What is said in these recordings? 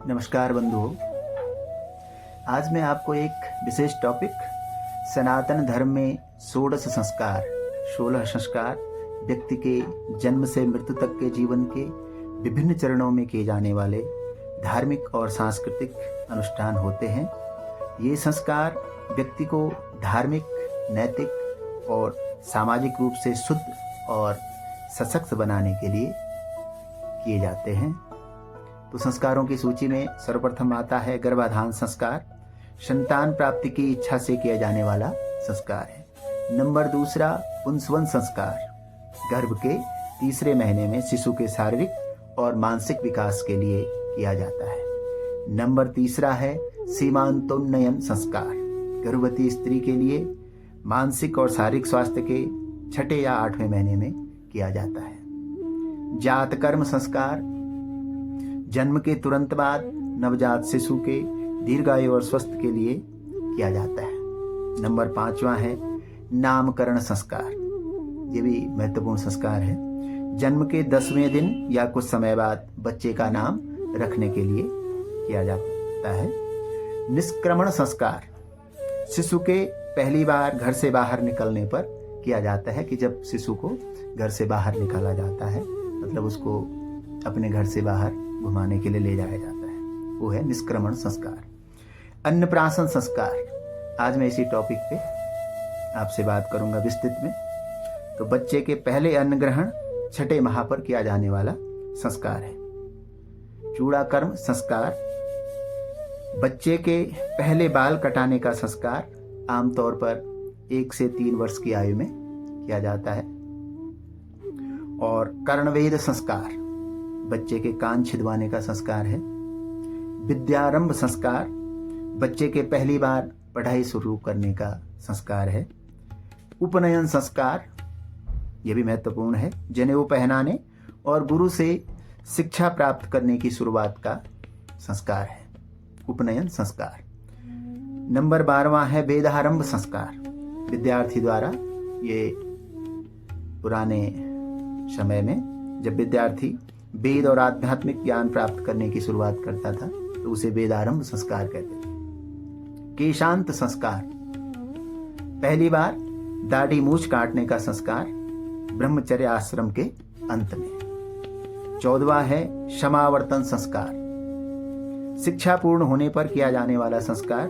नमस्कार बंधुओं, आज मैं आपको एक विशेष टॉपिक सनातन धर्म में 16 संस्कार व्यक्ति के जन्म से मृत्यु तक के जीवन के विभिन्न चरणों में किए जाने वाले धार्मिक और सांस्कृतिक अनुष्ठान होते हैं। ये संस्कार व्यक्ति को धार्मिक, नैतिक और सामाजिक रूप से शुद्ध और सशक्त बनाने के लिए किए जाते हैं। तो संस्कारों की सूची में सर्वप्रथम आता है गर्भाधान संस्कार। संतान प्राप्ति की इच्छा से किया जाने वाला संस्कार है। नंबर दूसरा पुंसवन संस्कार, गर्भ के तीसरे महीने में शिशु के शारीरिक और मानसिक विकास के लिए किया जाता है। नंबर तीसरा है सीमांतोन्नयन संस्कार, गर्भवती स्त्री के लिए मानसिक और शारीरिक स्वास्थ्य के 6 या 8वें महीने में किया जाता है। जातकर्म संस्कार, जन्म के तुरंत बाद नवजात शिशु के दीर्घायु और स्वस्थ के लिए किया जाता है। नंबर 5वां है नामकरण संस्कार। ये भी महत्वपूर्ण संस्कार है। जन्म के 10वें दिन या कुछ समय बाद बच्चे का नाम रखने के लिए किया जाता है। निष्क्रमण संस्कार, शिशु के पहली बार घर से बाहर निकलने पर किया जाता है कि जब शिशु को घर से बाहर निकाला जाता है, मतलब उसको अपने घर से बाहर घुमाने के लिए ले जाया जाता है, वो है निष्क्रमण संस्कार। अन्नप्राशन संस्कार, आज मैं इसी टॉपिक पे आपसे बात करूंगा विस्तृत में। तो बच्चे के पहले अन्न ग्रहण 6ठे माह पर किया जाने वाला संस्कार है। चूड़ाकर्म संस्कार, बच्चे के पहले बाल कटाने का संस्कार आमतौर पर 1 से 3 वर्ष की आयु में किया जाता है। और कर्णवेद संस्कार, बच्चे के कान छिदवाने का संस्कार है। विद्यारंभ संस्कार, बच्चे के पहली बार पढ़ाई शुरू करने का संस्कार है। उपनयन संस्कार, यह भी महत्वपूर्ण है, जनेऊ पहनाने और गुरु से शिक्षा प्राप्त करने की शुरुआत का संस्कार है, उपनयन संस्कार। नंबर 12वां है वेदारंभ संस्कार। विद्यार्थी द्वारा, ये पुराने समय में जब विद्यार्थी वेद और आध्यात्मिक ज्ञान प्राप्त करने की शुरुआत करता था तो उसे वेदारंभ संस्कार कहते थे। केशांत संस्कार, पहली बार दाढ़ी मूछ काटने का संस्कार ब्रह्मचर्य आश्रम के अंत में। 14वां है क्षमावर्तन संस्कार, शिक्षा पूर्ण होने पर किया जाने वाला संस्कार।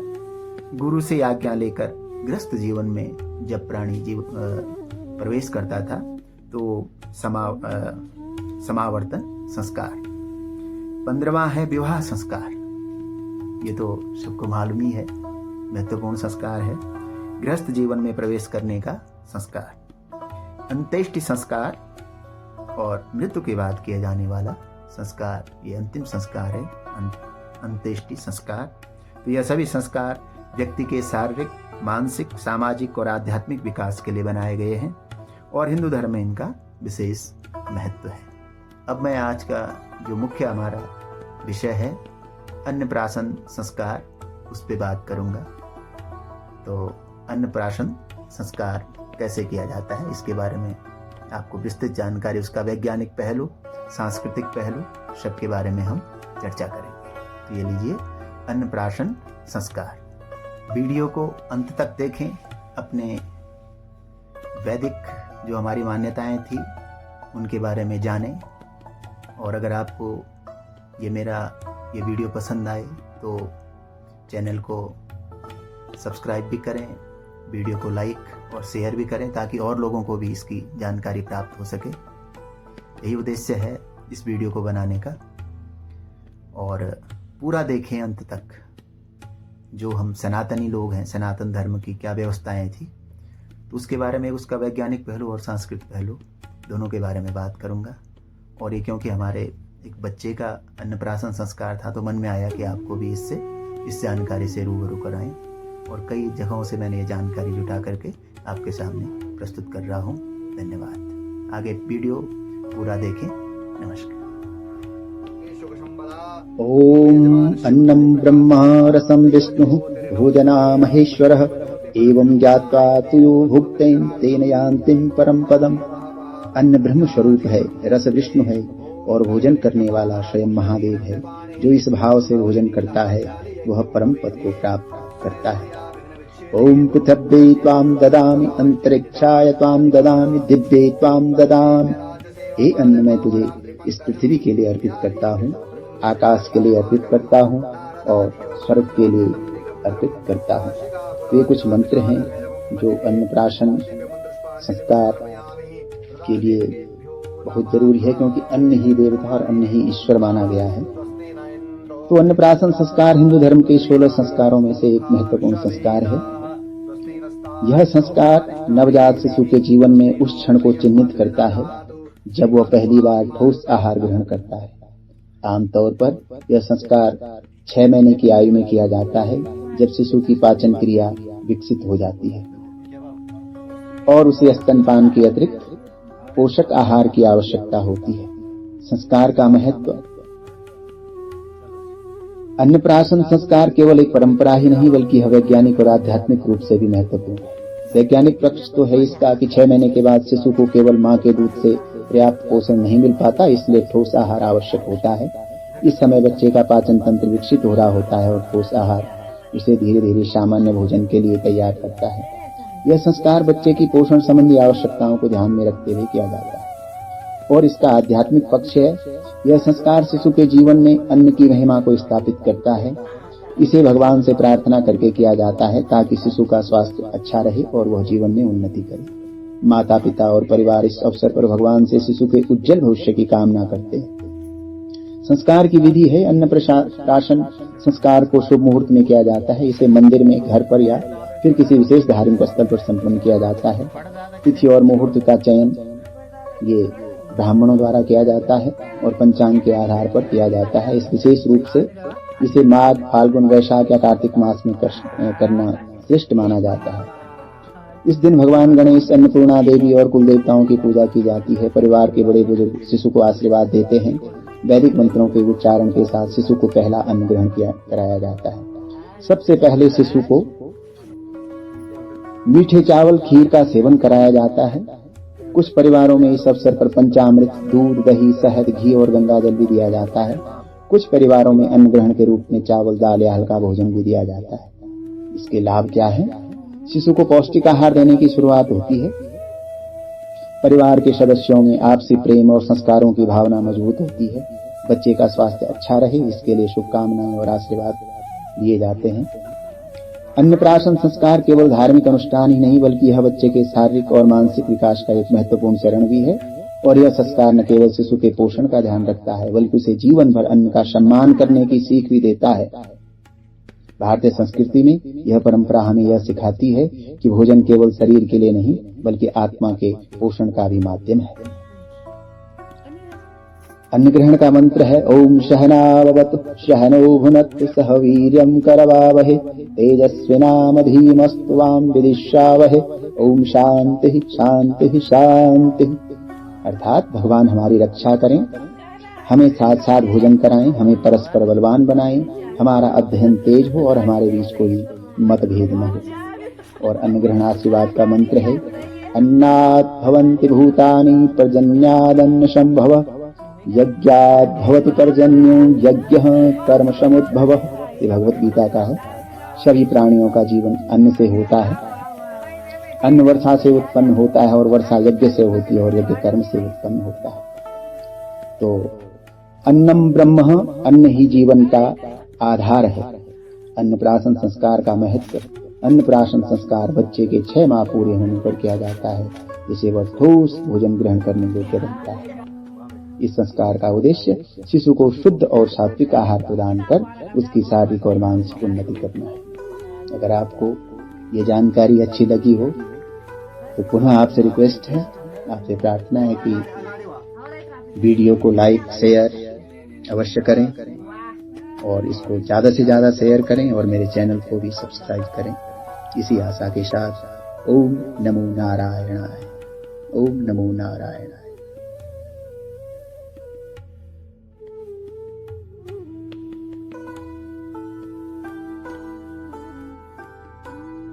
गुरु से आज्ञा लेकर गृहस्थ जीवन में जब प्राणी प्रवेश करता था तो समावर्तन संस्कार। 15वां है विवाह संस्कार, ये तो सबको मालूम ही है, महत्वपूर्ण संस्कार है, गृहस्थ जीवन में प्रवेश करने का संस्कार। अंत्येष्टि संस्कार और मृत्यु के बाद किया जाने वाला संस्कार, ये अंतिम संस्कार है, अंत्येष्टि संस्कार। तो यह सभी संस्कार व्यक्ति के शारीरिक, मानसिक, सामाजिक और आध्यात्मिक विकास के लिए बनाए गए हैं और हिंदू धर्म में इनका विशेष महत्व है। अब मैं आज का जो मुख्य हमारा विषय है अन्नप्राशन संस्कार, उस पर बात करूंगा। तो अन्नप्राशन संस्कार कैसे किया जाता है, इसके बारे में आपको विस्तृत जानकारी, उसका वैज्ञानिक पहलू, सांस्कृतिक पहलू, सबके बारे में हम चर्चा करेंगे। तो ये लीजिए अन्नप्राशन संस्कार। वीडियो को अंत तक देखें, अपने वैदिक जो हमारी मान्यताएं थी उनके बारे में जानें। और अगर आपको ये वीडियो पसंद आए तो चैनल को सब्सक्राइब भी करें, वीडियो को लाइक और शेयर भी करें ताकि और लोगों को भी इसकी जानकारी प्राप्त हो सके। यही उद्देश्य है इस वीडियो को बनाने का। और पूरा देखें अंत तक। जो हम सनातनी लोग हैं, सनातन धर्म की क्या व्यवस्थाएं थी, तो उसके बारे में, उसका वैज्ञानिक पहलू और सांस्कृतिक पहलू दोनों के बारे में बात करूंगा। और ये क्योंकि हमारे एक बच्चे का अन्नप्राशन संस्कार था तो मन में आया कि आपको भी इस जानकारी से रूबरू कराएं। और कई जगहों से मैंने ये जानकारी जुटा करके आपके सामने प्रस्तुत कर रहा हूँ। धन्यवाद। आगे वीडियो पूरा देखें। नमस्कार। ओम अन्नं ब्रह्मा रसं विष्णुः भोजना महेश्वरः एवं ज्ञात्वा तुयो भुक्तेन तेन यान्ति परम पदम। अन्न ब्रह्म स्वरूप है, रस विष्णु है और भोजन करने वाला स्वयं महादेव है। जो इस भाव से भोजन करता है वह परम पद को प्राप्त करता है। ओम पृथिव्यै त्वां ददामि, अंतरिक्षाय त्वां ददामि, दिव्यै त्वां ददामि। हे अन्न मैं तुझे इस पृथ्वी के लिए अर्पित करता हूँ, आकाश के लिए अर्पित करता हूँ और स्वर्ग के लिए अर्पित करता हूँ। तो ये कुछ मंत्र हैं जो अन्नप्राशन संस्कार के लिए बहुत जरूरी है, क्योंकि अन्न ही देवता और अन्न ही ईश्वर माना गया है। तो अन्नप्राशन संस्कार हिंदू धर्म के 16 संस्कारों में से एक महत्वपूर्ण संस्कार है। यह संस्कार नवजात शिशु के जीवन में उस क्षण को चिन्हित करता है जब वह पहली बार ठोस आहार ग्रहण करता है। आमतौर पर यह संस्कार 6 महीने की आयु में किया जाता है, जब शिशु की पाचन क्रिया विकसित हो जाती है और उसे स्तनपान के अतिरिक्त पोषक आहार की आवश्यकता होती है। संस्कार का महत्व। अन्नप्राशन संस्कार केवल एक परंपरा ही नहीं बल्कि यह वैज्ञानिक और आध्यात्मिक रूप से भी महत्वपूर्ण है। वैज्ञानिक पक्ष तो है इसका कि 6 महीने के बाद शिशु को केवल मां के दूध से पर्याप्त पोषण नहीं मिल पाता, इसलिए ठोस आहार आवश्यक होता है। इस समय बच्चे का पाचन तंत्र विकसित हो रहा होता है और ठोस आहार उसे धीरे धीरे सामान्य भोजन के लिए तैयार करता है। यह संस्कार बच्चे की पोषण संबंधी आवश्यकताओं को ध्यान में रखते हुए किया जाता है। और इसका आध्यात्मिक पक्ष है, यह संस्कार शिशु के जीवन में अन्न की महिमा को स्थापित करता है। इसे भगवान से प्रार्थना करके किया जाता है ताकि शिशु का स्वास्थ्य अच्छा रहे और वह जीवन में उन्नति करे। माता पिता और परिवार इस अवसर पर भगवान से शिशु के उज्जवल भविष्य की कामना करते हैं। संस्कार की विधि है। अन्नप्राशन संस्कार को शुभ मुहूर्त में किया जाता है। इसे मंदिर में, घर पर या फिर किसी विशेष धार्मिक स्थल पर संपन्न किया जाता है। तिथि और मुहूर्त का चयन ये ब्राह्मणों द्वारा किया जाता है और पंचांग के आधार पर किया जाता है। इस विशेष रूप से इसे माघ, फाल्गुन, वैशाख या कार्तिक मास में करना श्रेष्ठ माना जाता है। इस दिन भगवान गणेश, अन्नपूर्णा देवी और कुल देवताओं की पूजा की जाती है। परिवार के बड़े बुजुर्ग शिशु को आशीर्वाद देते हैं। वैदिक मंत्रों के उच्चारण के साथ शिशु को पहला अन्न ग्रहण कराया जाता है। सबसे पहले शिशु को मीठे चावल, खीर का सेवन कराया जाता है। कुछ परिवारों में इस अवसर पर पंचामृत, दूध, दही, शहद, घी और गंगा जल भी दिया जाता है। कुछ परिवारों में अन्न ग्रहण के रूप में चावल, दाल या हल्का भोजन भी दिया जाता है। इसके लाभ क्या है? शिशु को पौष्टिक आहार देने की शुरुआत होती है। परिवार के सदस्यों में आपसी प्रेम और संस्कारों की भावना मजबूत होती है। बच्चे का स्वास्थ्य अच्छा रहे, इसके लिए शुभकामनाएं और आशीर्वाद दिए जाते हैं। अन्नप्राशन संस्कार केवल धार्मिक अनुष्ठान ही नहीं बल्कि यह बच्चे के शारीरिक और मानसिक विकास का एक महत्वपूर्ण चरण भी है। और यह संस्कार न केवल शिशु के पोषण का ध्यान रखता है बल्कि उसे जीवन भर अन्न का सम्मान करने की सीख भी देता है। भारतीय संस्कृति में यह परंपरा हमें यह सिखाती है कि भोजन केवल शरीर के लिए नहीं बल्कि आत्मा के पोषण का भी माध्यम है। अन्न ग्रहण का मंत्र है ओम सहनाववतु सहनौ भुनक्तु सह वीर्यं करवावहे तेजस्विनामधीमस्तु वां विदिशावहे ओम शांति शांति शांति। अर्थात भगवान हमारी रक्षा करें, हमें साथ साथ भोजन कराएं, हमें परस्पर बलवान बनाएं, हमारा अध्ययन तेज हो और हमारे बीच कोई मतभेद न हो। और अन्न ग्रहण आशीर्वाद का मंत्र है अन्नात् भवन्ति भूतानि पर्जन्यादन्न संभव यज्ञात् भवति पर्जन्यो यज्ञः कर्म समुद्भव। ये भगवत गीता का है। सभी प्राणियों का जीवन अन्न से होता है। अन्न वर्षा से उत्पन्न होता है और वर्षा यज्ञ से होती है और यज्ञ कर्म से उत्पन्न होता है। तो अन्नम ब्रह्म, अन्न ही जीवन का आधार है। अन्नप्राशन संस्कार का महत्व। अन्नप्राशन संस्कार बच्चे के 6 माह पूरे होने पर किया जाता है, जिसे वह ठोस भोजन ग्रहण करने योग्य बनता है। इस संस्कार का उद्देश्य शिशु को शुद्ध और सात्विक आहार प्रदान कर उसकी शारीरिक और मानसिक उन्नति करना है। अगर आपको ये जानकारी अच्छी लगी हो तो पुनः आपसे रिक्वेस्ट है, आपसे प्रार्थना है कि वीडियो को लाइक शेयर अवश्य करें और इसको ज्यादा से ज्यादा शेयर करें और मेरे चैनल को भी सब्सक्राइब करें। इसी आशा के साथ ओम नमो नारायणाय, ओम नमो नारायणाय।